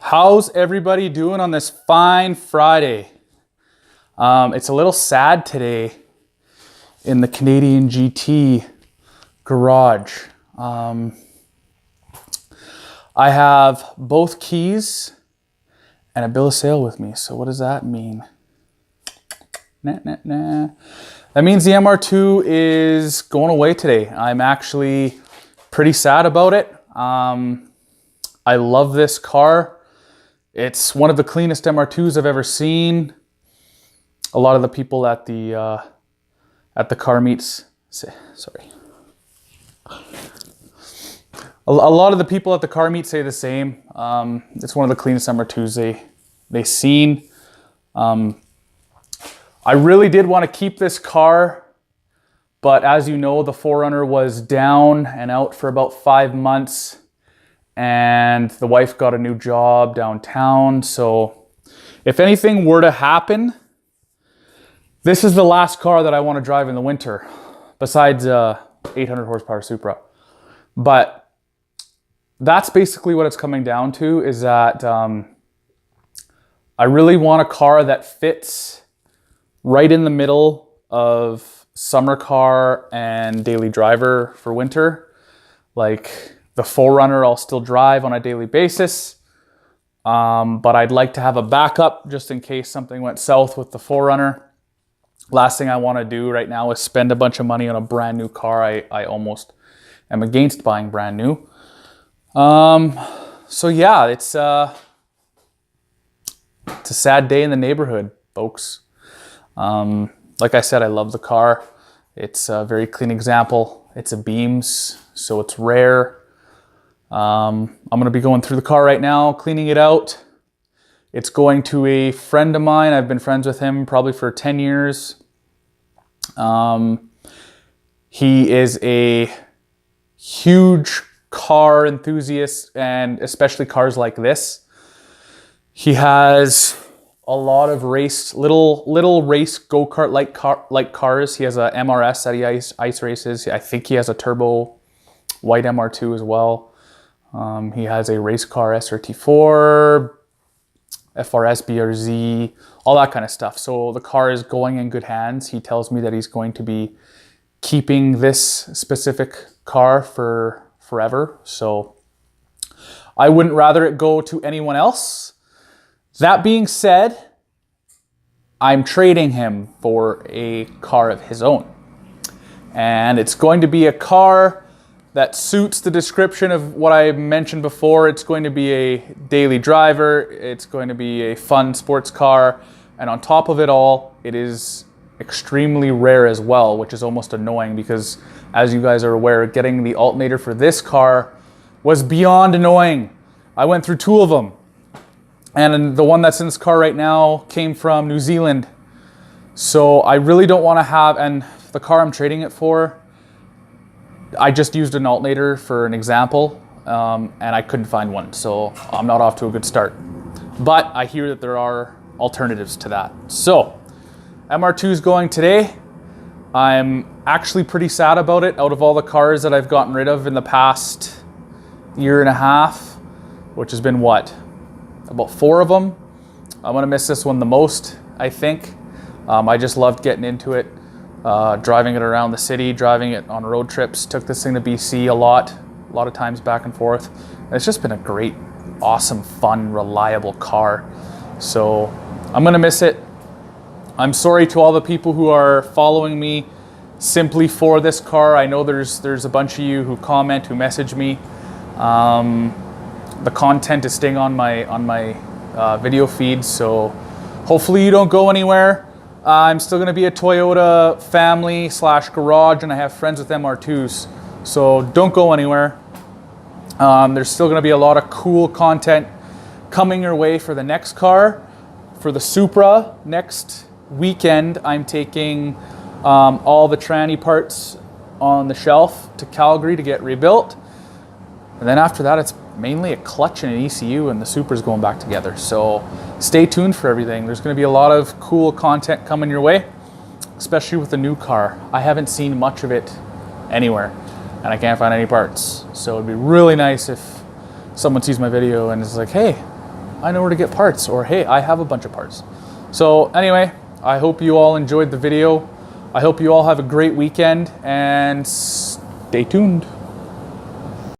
How's everybody doing on this fine Friday? It's a little sad today in the Canadian GT garage. I have both keys and a bill of sale with me. So what does that mean? That means the MR2 is going away today. I'm actually pretty sad about it. I love this car. It's one of the cleanest MR2s I've ever seen. A lot of the people at the car meets say, sorry. A lot of the people at the car meet say the same. It's one of the cleanest MR2s they've seen. I really did want to keep this car, but as you know, the 4Runner was down and out for about 5 months, and the wife got a new job downtown. So if anything were to happen, this is the last car that I want to drive in the winter, besides 800 horsepower Supra. But that's basically what it's coming down to, is that I really want a car that fits right in the middle of summer car and daily driver for winter. Like the 4Runner I'll still drive on a daily basis, but I'd like to have a backup just in case something went south with the 4Runner. Last thing I want to do right now is spend a bunch of money on a brand new car. I almost am against buying brand new. So yeah, it's a sad day in the neighborhood, folks. Like I said, I love the car. It's a very clean example. It's a Beams, so it's rare. I'm going to be going through the car right now, cleaning it out. It's going to a friend of mine. I've been friends with him probably for 10 years. He is a huge car enthusiast, and especially cars like this. He has a lot of little race go-kart like cars. He has a MRS that he ice races. I think he has a turbo white MR2 as well. He has a race car SRT4, FRS, BRZ, all that kind of stuff. So the car is going in good hands. He tells me that he's going to be keeping this specific car for forever. So I wouldn't rather it go to anyone else. That being said, I'm trading him for a car of his own. And it's going to be a car that suits the description of what I mentioned before. It's going to be a daily driver. It's going to be a fun sports car. And on top of it all, it is extremely rare as well, which is almost annoying because, as you guys are aware, getting the alternator for this car was beyond annoying. I went through 2 of them. And the one that's in this car right now came from New Zealand. So I really don't want to have, and the car I'm trading it for, I just used an alternator for an example, and I couldn't find one. So I'm not off to a good start. But I hear that there are alternatives to that. So MR2 is going today. I'm actually pretty sad about it. Out of all the cars that I've gotten rid of in the past year and a half, which has been what? About 4 of them. I'm gonna miss this one the most, I think. I just loved getting into it, driving it around the city, driving it on road trips. Took this thing to BC a lot of times back and forth. And it's just been a great, awesome, fun, reliable car. So I'm gonna miss it. I'm sorry to all the people who are following me simply for this car. I know there's a bunch of you who comment, who message me. The content is staying on my video feed, so hopefully you don't go anywhere. I'm still going to be a Toyota family / garage, and I have friends with MR2s, so don't go anywhere. There's still going to be a lot of cool content coming your way for the next car. For the Supra, next weekend I'm taking all the tranny parts on the shelf to Calgary to get rebuilt, and then after that it's mainly a clutch and an ECU, and the Supra's going back together. So stay tuned for everything. There's going to be a lot of cool content coming your way, especially with the new car. I haven't seen much of it anywhere, and I can't find any parts. So it'd be really nice if someone sees my video and is like, hey, I know where to get parts, or hey, I have a bunch of parts. So anyway, I hope you all enjoyed the video. I hope you all have a great weekend, and stay tuned.